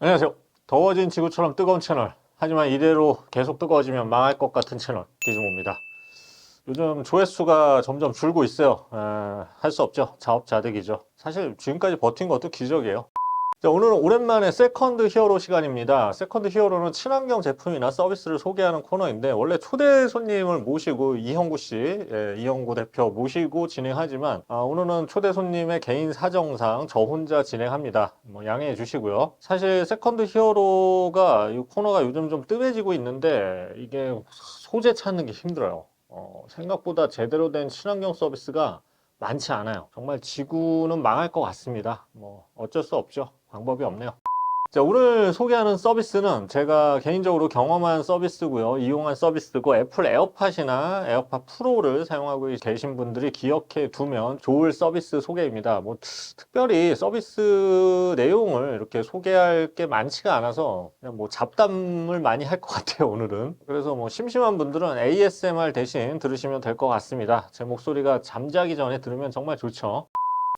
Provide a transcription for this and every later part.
안녕하세요. 더워진 지구처럼 뜨거운 채널, 하지만 이대로 계속 뜨거워지면 망할 것 같은 채널 기즈모입니다. 요즘 조회수가 점점 줄고 있어요. 할 수 없죠. 자업자득이죠. 사실 지금까지 버틴 것도 기적이에요. 자, 오늘은 오랜만에 세컨드 히어로 시간입니다. 세컨드 히어로는 친환경 제품이나 서비스를 소개하는 코너인데, 원래 초대 손님을 모시고 이형구 씨, 이형구 대표 모시고 진행하지만, 오늘은 초대 손님의 개인 사정상 저 혼자 진행합니다. 뭐 양해해 주시고요. 사실 세컨드 히어로가 이 코너가 요즘 좀 뜸해지고 있는데, 이게 소재 찾는 게 힘들어요. 생각보다 제대로 된 친환경 서비스가 많지 않아요. 정말 지구는 망할 것 같습니다. 뭐 어쩔 수 없죠. 방법이 없네요. 자, 오늘 소개하는 서비스는 제가 개인적으로 경험한 서비스고요. 이용한 서비스고, 애플 에어팟이나 에어팟 프로를 사용하고 계신 분들이 기억해 두면 좋을 서비스 소개입니다. 뭐 특별히 서비스 내용을 이렇게 소개할 게 많지가 않아서 그냥 뭐 잡담을 많이 할 것 같아요, 오늘은. 그래서 뭐 심심한 분들은 ASMR 대신 들으시면 될 것 같습니다. 제 목소리가 잠자기 전에 들으면 정말 좋죠.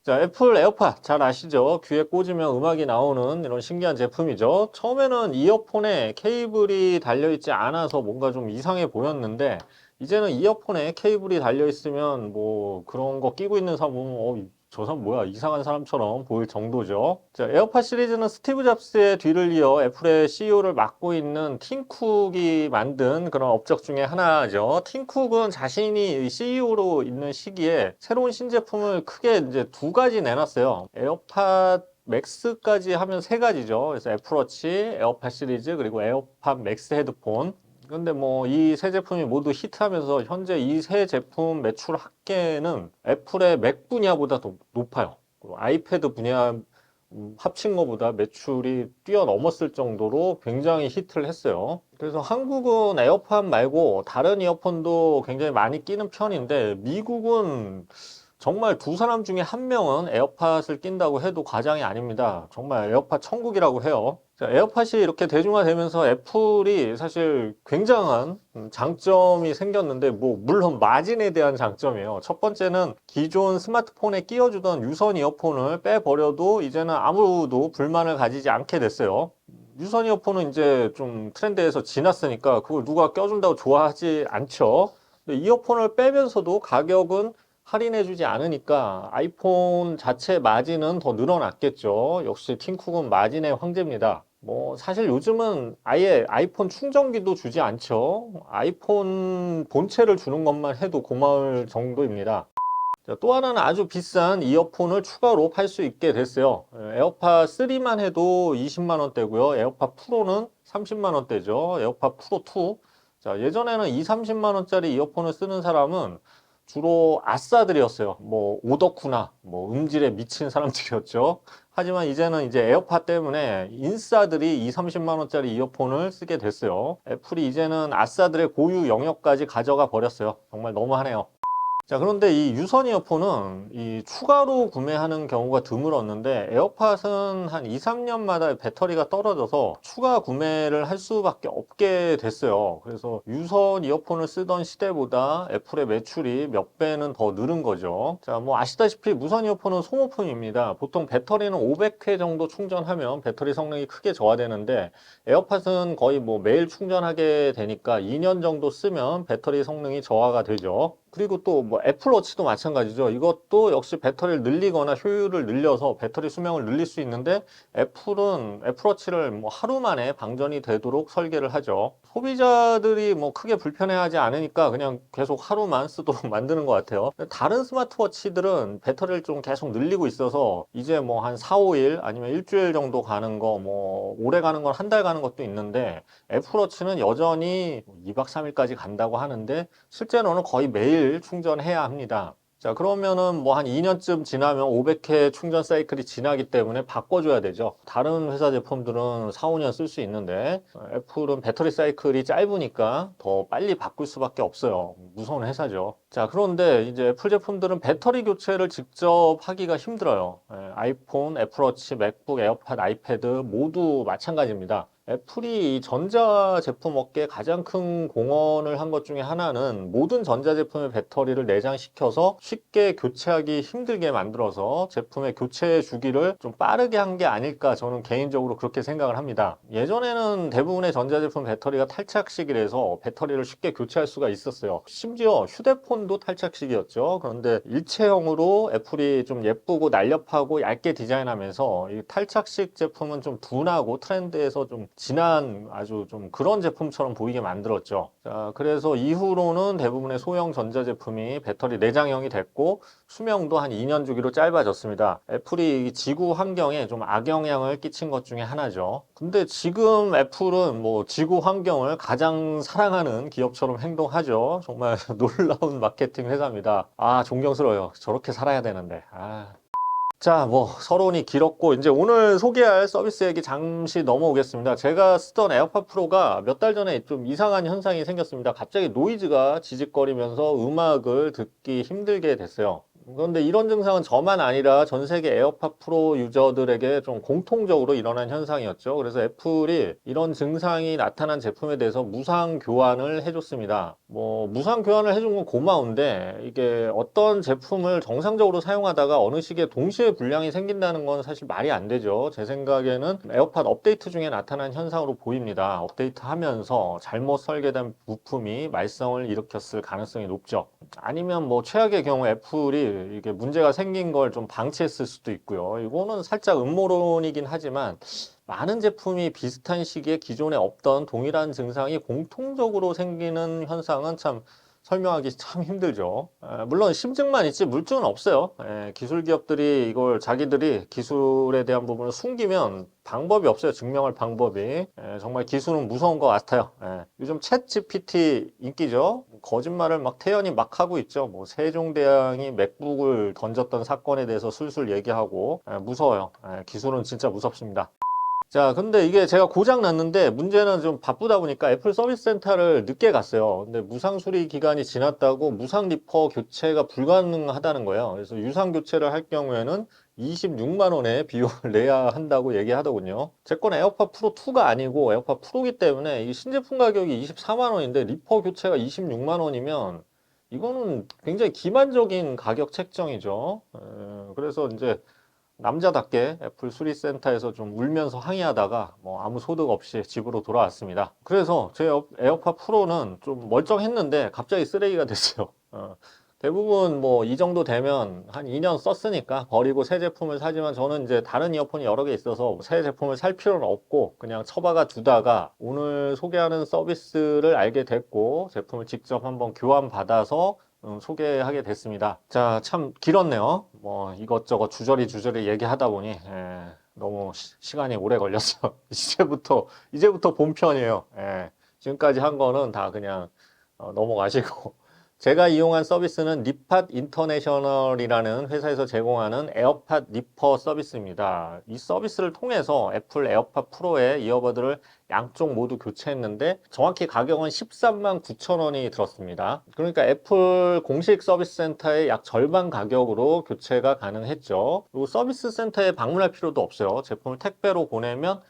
자, 애플 에어팟 잘 아시죠? 귀에 꽂으면 음악이 나오는 이런 신기한 제품이죠. 처음에는 이어폰에 케이블이 달려있지 않아서 뭔가 좀 이상해 보였는데, 이제는 이어폰에 케이블이 달려있으면 뭐 그런 거 끼고 있는 사람 보면 저 사람 뭐야, 이상한 사람처럼 보일 정도죠. 자, 에어팟 시리즈는 스티브 잡스의 뒤를 이어 애플의 CEO를 맡고 있는 팀 쿡이 만든 그런 업적 중에 하나죠. 팀 쿡은 자신이 CEO로 있는 시기에 새로운 신제품을 크게 이제 두 가지 내놨어요. 에어팟 맥스까지 하면 세 가지죠. 그래서 애플워치, 에어팟 시리즈, 그리고 에어팟 맥스 헤드폰. 근데 뭐 이 세 제품이 모두 히트하면서 현재 이 세 제품 매출 합계는 애플의 맥 분야보다 더 높아요. 그리고 아이패드 분야 합친 것보다 매출이 뛰어넘었을 정도로 굉장히 히트를 했어요. 그래서 한국은 에어팟 말고 다른 이어폰도 굉장히 많이 끼는 편인데, 미국은 정말 두 사람 중에 한 명은 에어팟을 낀다고 해도 과장이 아닙니다. 정말 에어팟 천국이라고 해요. 자, 에어팟이 이렇게 대중화되면서 애플이 사실 굉장한 장점이 생겼는데, 뭐 물론 마진에 대한 장점이에요. 첫 번째는 기존 스마트폰에 끼워주던 유선 이어폰을 빼버려도 이제는 아무도 불만을 가지지 않게 됐어요. 유선 이어폰은 이제 좀 트렌드에서 지났으니까 그걸 누가 껴준다고 좋아하지 않죠. 근데 이어폰을 빼면서도 가격은 할인해주지 않으니까 아이폰 자체 마진은 더 늘어났겠죠. 역시 팀쿡은 마진의 황제입니다. 뭐 사실 요즘은 아예 아이폰 충전기도 주지 않죠. 아이폰 본체를 주는 것만 해도 고마울 정도입니다. 자, 또 하나는 아주 비싼 이어폰을 추가로 팔 수 있게 됐어요. 에어팟 3만 해도 20만 원대고요. 에어팟 프로는 30만 원대죠. 에어팟 프로 2. 자, 예전에는 2, 30만 원짜리 이어폰을 쓰는 사람은 주로 아싸들이었어요. 뭐 오덕후나 뭐 음질에 미친 사람들이었죠. 하지만 이제는 이제 에어팟 때문에 인싸들이 2, 30만 원짜리 이어폰을 쓰게 됐어요. 애플이 이제는 아싸들의 고유 영역까지 가져가 버렸어요. 정말 너무하네요. 자, 그런데 이 유선 이어폰은 이 추가로 구매하는 경우가 드물었는데, 에어팟은 한 2, 3년마다 배터리가 떨어져서 추가 구매를 할 수밖에 없게 됐어요. 그래서 유선 이어폰을 쓰던 시대보다 애플의 매출이 몇 배는 더 늘은 거죠. 자, 뭐 아시다시피 무선 이어폰은 소모품입니다. 보통 배터리는 500회 정도 충전하면 배터리 성능이 크게 저하되는데, 에어팟은 거의 뭐 매일 충전하게 되니까 2년 정도 쓰면 배터리 성능이 저하가 되죠. 그리고 또 뭐 애플워치도 마찬가지죠. 이것도 역시 배터리를 늘리거나 효율을 늘려서 배터리 수명을 늘릴 수 있는데, 애플은 애플워치를 뭐 하루 만에 방전이 되도록 설계를 하죠. 소비자들이 뭐 크게 불편해하지 않으니까 그냥 계속 하루만 쓰도록 만드는 것 같아요. 다른 스마트워치들은 배터리를 좀 계속 늘리고 있어서 이제 뭐 한 4, 5일 아니면 일주일 정도 가는 거, 뭐 오래 가는 건 한 달 가는 것도 있는데, 애플워치는 여전히 2박 3일까지 간다고 하는데 실제로는 거의 매일 충전해야 합니다. 자, 그러면은 뭐 한 2년쯤 지나면 500회 충전 사이클이 지나기 때문에 바꿔줘야 되죠. 다른 회사 제품들은 4, 5년 쓸 수 있는데, 애플은 배터리 사이클이 짧으니까 더 빨리 바꿀 수밖에 없어요. 무서운 회사죠. 자, 그런데 이제 애플 제품들은 배터리 교체를 직접 하기가 힘들어요. 아이폰, 애플워치, 맥북, 에어팟, 아이패드 모두 마찬가지입니다. 애플이 이 전자 제품 업계에 가장 큰 공헌을 한 것 중에 하나는 모든 전자 제품의 배터리를 내장시켜서 쉽게 교체하기 힘들게 만들어서 제품의 교체 주기를 좀 빠르게 한 게 아닐까 저는 개인적으로 그렇게 생각을 합니다. 예전에는 대부분의 전자 제품 배터리가 탈착식이라서 배터리를 쉽게 교체할 수가 있었어요. 심지어 휴대폰도 탈착식이었죠. 그런데 일체형으로 애플이 좀 예쁘고 날렵하고 얇게 디자인하면서 이 탈착식 제품은 좀 둔하고 트렌드에서 좀 진한 아주 좀 그런 제품처럼 보이게 만들었죠. 자, 그래서 이후로는 대부분의 소형 전자제품이 배터리 내장형이 됐고 수명도 한 2년 주기로 짧아졌습니다. 애플이 지구 환경에 좀 악영향을 끼친 것 중에 하나죠. 근데 지금 애플은 뭐 지구 환경을 가장 사랑하는 기업처럼 행동하죠. 정말 놀라운 마케팅 회사입니다. 아, 존경스러워요. 저렇게 살아야 되는데. 자, 뭐 서론이 길었고 이제 오늘 소개할 서비스 얘기 잠시 넘어오겠습니다. 제가 쓰던 에어팟 프로가 몇 달 전에 좀 이상한 현상이 생겼습니다. 갑자기 노이즈가 지직거리면서 음악을 듣기 힘들게 됐어요. 그런데 이런 증상은 저만 아니라 전 세계 에어팟 프로 유저들에게 좀 공통적으로 일어난 현상이었죠. 그래서 애플이 이런 증상이 나타난 제품에 대해서 무상 교환을 해줬습니다. 뭐 무상 교환을 해준 건 고마운데 이게 어떤 제품을 정상적으로 사용하다가 어느 시기에 동시에 불량이 생긴다는 건 사실 말이 안 되죠. 제 생각에는 에어팟 업데이트 중에 나타난 현상으로 보입니다. 업데이트하면서 잘못 설계된 부품이 말썽을 일으켰을 가능성이 높죠. 아니면 뭐 최악의 경우 애플이 이게 문제가 생긴 걸 좀 방치했을 수도 있고요. 이거는 살짝 음모론이긴 하지만 많은 제품이 비슷한 시기에 기존에 없던 동일한 증상이 공통적으로 생기는 현상은 참 설명하기 참 힘들죠. 물론 심증만 있지 물증은 없어요. 기술 기업들이 이걸 자기들이 기술에 대한 부분을 숨기면 방법이 없어요. 증명할 방법이. 정말 기술은 무서운 것 같아요. 요즘 챗 GPT 인기죠. 거짓말을 막 태연히 막 하고 있죠. 뭐 세종대왕이 맥북을 던졌던 사건에 대해서 술술 얘기하고 무서워요. 기술은 진짜 무섭습니다. 자, 근데 이게 제가 고장 났는데 문제는 좀 바쁘다 보니까 애플 서비스 센터를 늦게 갔어요. 근데 무상 수리 기간이 지났다고 무상 리퍼 교체가 불가능하다는 거예요. 그래서 유상 교체를 할 경우에는 26만 원의 비용을 내야 한다고 얘기하더군요. 제 건 에어팟 프로 2가 아니고 에어팟 프로기 때문에 이 신제품 가격이 24만 원인데 리퍼 교체가 26만 원이면 이거는 굉장히 기만적인 가격 책정이죠. 그래서 이제 남자답게 애플 수리센터에서 좀 울면서 항의하다가 뭐 아무 소득 없이 집으로 돌아왔습니다. 그래서 제 에어팟 프로는 좀 멀쩡했는데 갑자기 쓰레기가 됐어요. 대부분 뭐 이 정도 되면 한 2년 썼으니까 버리고 새 제품을 사지만 저는 이제 다른 이어폰이 여러 개 있어서 새 제품을 살 필요는 없고 그냥 처박아 두다가 오늘 소개하는 서비스를 알게 됐고 제품을 직접 한번 교환 받아서 소개하게 됐습니다. 자, 참 길었네요. 뭐 이것저것 주저리 얘기하다 보니 너무 시간이 오래 걸렸어. 이제부터 본편이에요. 지금까지 한 거는 다 그냥 넘어가시고 제가 이용한 서비스는 리팟 인터내셔널이라는 회사에서 제공하는 에어팟 리퍼 서비스입니다. 이 서비스를 통해서 애플 에어팟 프로의 이어버드를 양쪽 모두 교체했는데 정확히 가격은 13만 9천 원이 들었습니다. 그러니까 애플 공식 서비스 센터의 약 절반 가격으로 교체가 가능했죠. 그리고 서비스 센터에 방문할 필요도 없어요. 제품을 택배로 보내면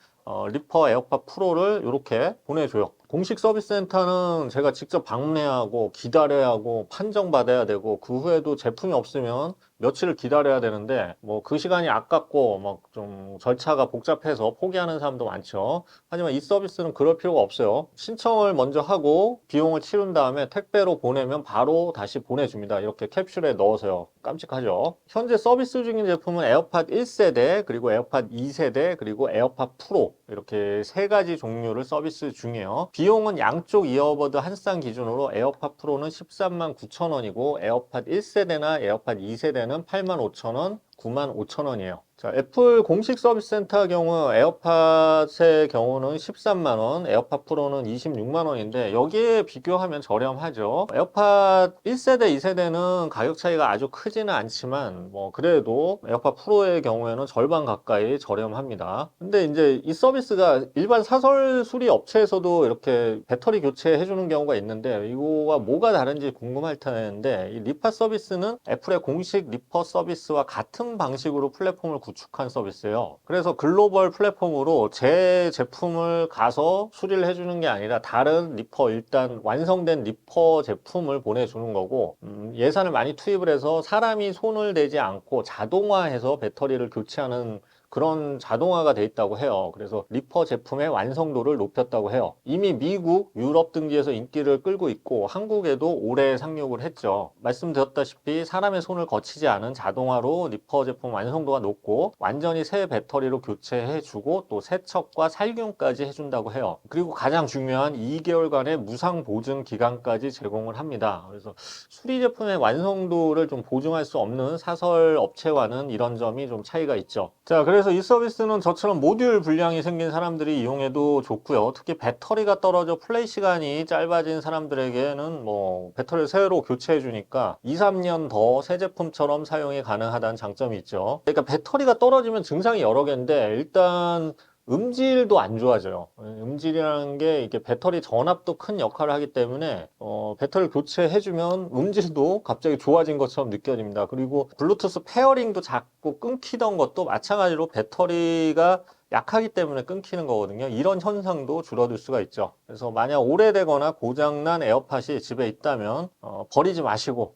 리퍼 에어팟 프로를 이렇게 보내줘요. 공식 서비스 센터는 제가 직접 방문해야 하고 기다려야 하고 판정받아야 되고 그 후에도 제품이 없으면 며칠을 기다려야 되는데 뭐 그 시간이 아깝고 막 좀 절차가 복잡해서 포기하는 사람도 많죠. 하지만 이 서비스는 그럴 필요가 없어요. 신청을 먼저 하고 비용을 치른 다음에 택배로 보내면 바로 다시 보내줍니다. 이렇게 캡슐에 넣어서요. 깜찍하죠. 현재 서비스 중인 제품은 에어팟 1세대 그리고 에어팟 2세대 그리고 에어팟 프로 이렇게 세 가지 종류를 서비스 중이에요. 비용은 양쪽 이어버드 한 쌍 기준으로 에어팟 프로는 13만 9천 원이고 에어팟 1세대나 에어팟 2세대는 8만 5천 원, 95,500원이에요. 자, 애플 공식 서비스 센터 경우 에어팟의 경우는 13만원, 에어팟 프로는 26만원인데 여기에 비교하면 저렴하죠. 에어팟 1세대, 2세대는 가격 차이가 아주 크지는 않지만 뭐 그래도 에어팟 프로의 경우에는 절반 가까이 저렴합니다. 근데 이제 이 서비스가 일반 사설 수리 업체에서도 이렇게 배터리 교체해 주는 경우가 있는데 이거와 뭐가 다른지 궁금할 텐데 이 리파 서비스는 애플의 공식 리퍼 서비스와 같은 방식으로 플랫폼을 구축한 서비스예요. 그래서 글로벌 플랫폼으로 제 제품을 가서 수리를 해주는 게 아니라 다른 리퍼, 일단 완성된 리퍼 제품을 보내주는 거고 예산을 많이 투입을 해서 사람이 손을 대지 않고 자동화해서 배터리를 교체하는 그런 자동화가 돼 있다고 해요. 그래서 리퍼 제품의 완성도를 높였다고 해요. 이미 미국, 유럽 등지에서 인기를 끌고 있고 한국에도 올해 상륙을 했죠. 말씀드렸다시피 사람의 손을 거치지 않은 자동화로 리퍼 제품 완성도가 높고 완전히 새 배터리로 교체해주고 또 세척과 살균까지 해준다고 해요. 그리고 가장 중요한 2개월간의 무상 보증 기간까지 제공을 합니다. 그래서 수리 제품의 완성도를 좀 보증할 수 없는 사설 업체와는 이런 점이 좀 차이가 있죠. 자, 그래서 이 서비스는 저처럼 모듈 불량이 생긴 사람들이 이용해도 좋고요. 특히 배터리가 떨어져 플레이 시간이 짧아진 사람들에게는 뭐 배터리를 새로 교체해 주니까 2, 3년 더 새 제품처럼 사용이 가능하다는 장점이 있죠. 그러니까 배터리가 떨어지면 증상이 여러 개인데 일단 음질도 안 좋아져요. 음질이라는 게 이게 배터리 전압도 큰 역할을 하기 때문에 배터리를 교체해주면 음질도 갑자기 좋아진 것처럼 느껴집니다. 그리고 블루투스 페어링도 자꾸 끊기던 것도 마찬가지로 배터리가 약하기 때문에 끊기는 거거든요. 이런 현상도 줄어들 수가 있죠. 그래서 만약 오래되거나 고장난 에어팟이 집에 있다면 버리지 마시고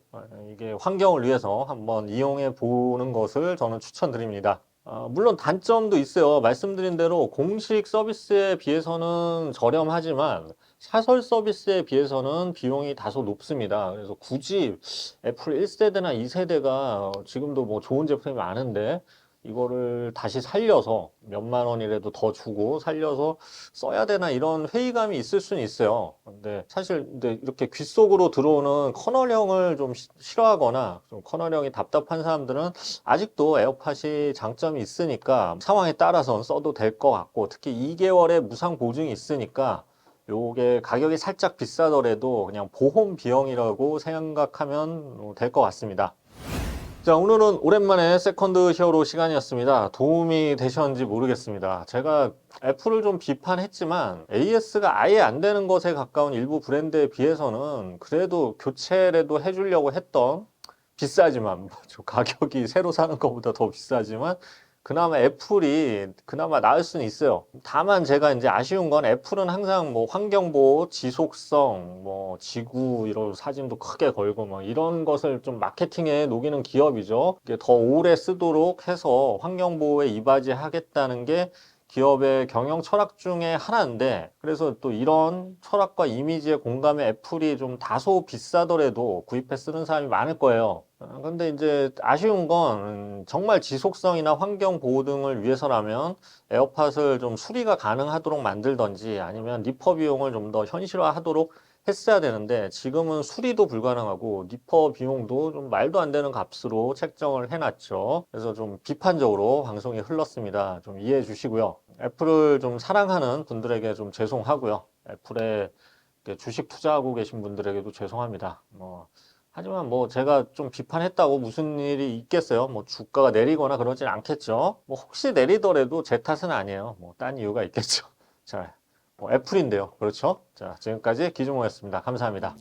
이게 환경을 위해서 한번 이용해 보는 것을 저는 추천드립니다. 물론 단점도 있어요. 말씀드린 대로 공식 서비스에 비해서는 저렴하지만 사설 서비스에 비해서는 비용이 다소 높습니다. 그래서 굳이 애플 1세대나 2세대가 지금도 뭐 좋은 제품이 많은데 이거를 다시 살려서 몇만 원이라도 더 주고 살려서 써야 되나 이런 회의감이 있을 수는 있어요. 근데 사실 이렇게 귀 속으로 들어오는 커널형을 좀 싫어하거나 좀 커널형이 답답한 사람들은 아직도 에어팟이 장점이 있으니까 상황에 따라서는 써도 될 것 같고 특히 2개월의 무상 보증이 있으니까 요게 가격이 살짝 비싸더라도 그냥 보험 비용이라고 생각하면 될 것 같습니다. 자, 오늘은 오랜만에 세컨드 히어로 시간이었습니다. 도움이 되셨는지 모르겠습니다. 제가 애플을 좀 비판했지만 AS가 아예 안 되는 것에 가까운 일부 브랜드에 비해서는 그래도 교체라도 해주려고 했던 비싸지만 가격이 새로 사는 것보다 더 비싸지만 그나마 애플이 그나마 나을 수는 있어요. 다만 제가 이제 아쉬운 건 애플은 항상 뭐 환경보호, 지속성, 뭐 지구 이런 사진도 크게 걸고 뭐 이런 것을 좀 마케팅에 녹이는 기업이죠. 이게 더 오래 쓰도록 해서 환경보호에 이바지하겠다는 게 기업의 경영 철학 중에 하나인데 그래서 또 이런 철학과 이미지에 공감해 애플이 좀 다소 비싸더라도 구입해 쓰는 사람이 많을 거예요. 근데 이제 아쉬운 건 정말 지속성이나 환경 보호 등을 위해서라면 에어팟을 좀 수리가 가능하도록 만들던지 아니면 리퍼 비용을 좀 더 현실화하도록 했어야 되는데 지금은 수리도 불가능하고 리퍼 비용도 좀 말도 안 되는 값으로 책정을 해놨죠. 그래서 좀 비판적으로 방송이 흘렀습니다. 좀 이해해 주시고요. 애플을 좀 사랑하는 분들에게 좀 죄송하고요. 애플에 주식 투자하고 계신 분들에게도 죄송합니다. 하지만 뭐 제가 좀 비판했다고 무슨 일이 있겠어요? 뭐 주가가 내리거나 그러진 않겠죠. 뭐 혹시 내리더라도 제 탓은 아니에요. 뭐 딴 이유가 있겠죠. 자, 뭐 애플인데요. 그렇죠? 자, 지금까지 기준모였습니다. 감사합니다.